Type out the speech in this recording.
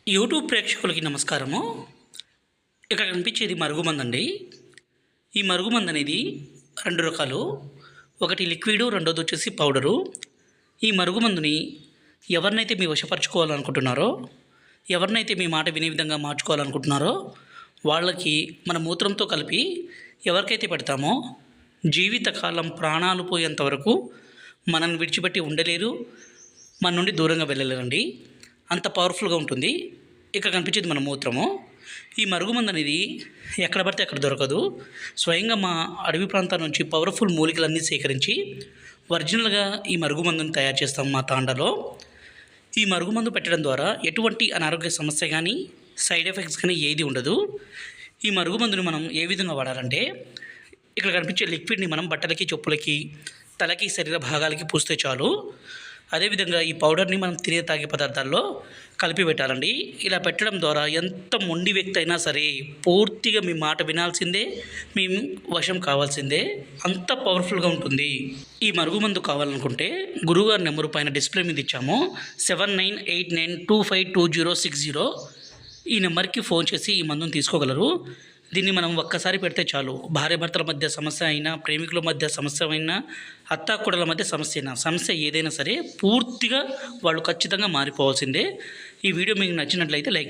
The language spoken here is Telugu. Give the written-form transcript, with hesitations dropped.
యూట్యూబ్ ప్రేక్షకులకి నమస్కారము. ఇక్కడ కనిపించేది మరుగుమందండి. ఈ మరుగుమందు అనేది 2 రకాలు. ఒకటి లిక్విడు, రెండోది వచ్చేసి పౌడరు. ఈ మరుగుమందుని ఎవరినైతే మీ వశపరచుకోవాలనుకుంటున్నారో, ఎవరినైతే మీ మాట వినే విధంగా మార్చుకోవాలనుకుంటున్నారో వాళ్ళకి మన మూత్రంతో కలిపి ఎవరికైతే పెడతామో జీవితకాలం ప్రాణాలు పోయేంత వరకు మనల్ని విడిచిపెట్టి ఉండలేరు, మన నుండి దూరంగా వెళ్ళలేరండి. అంత పవర్ఫుల్గా ఉంటుంది. ఇక్కడ కనిపించేది మన మూత్రము. ఈ మరుగుమందు అనేది ఎక్కడ పడితే అక్కడ దొరకదు. స్వయంగా మా అడవి ప్రాంతాల నుంచి పవర్ఫుల్ మూలికలన్నీ సేకరించి ఒరిజినల్గా ఈ మరుగుమందుని తయారు చేస్తాం మా తాండలో. ఈ మరుగుమందు పెట్టడం ద్వారా ఎటువంటి అనారోగ్య సమస్య కానీ సైడ్ ఎఫెక్ట్స్ కానీ ఏది ఉండదు. ఈ మరుగుమందుని మనం ఏ విధంగా వాడాలంటే, ఇక్కడ కనిపించే లిక్విడ్ని మనం బట్టలకి, చెప్పులకి, తలకి, శరీర భాగాలకి పూస్తే చాలు. అదేవిధంగా ఈ పౌడర్ని మనం తినే తాగే పదార్థాల్లో కలిపి పెట్టాలండి. ఇలా పెట్టడం ద్వారా ఎంత మొండి వ్యక్తి అయినా సరే పూర్తిగా మీ మాట వినాల్సిందే, మీ వశం కావాల్సిందే. అంత పవర్ఫుల్గా ఉంటుంది. ఈ మరుగుమందు కావాలనుకుంటే గురువుగారి నెంబరు పైన డిస్ప్లే మీద ఇచ్చాము. 7989252060. ఈ నెంబర్కి ఫోన్ చేసి ఈ మందుని తీసుకోగలరు. దీన్ని మనం ఒక్కసారి పెడితే చాలు. భార్యాభర్తల మధ్య సమస్య అయినా, ప్రేమికుల మధ్య సమస్య అయినా, అత్తాకోడల మధ్య సమస్య అయినా, సమస్య ఏదైనా సరే పూర్తిగా వాళ్ళు ఖచ్చితంగా మారిపోవాల్సిందే. ఈ వీడియో మీకు నచ్చినట్లయితే లైక్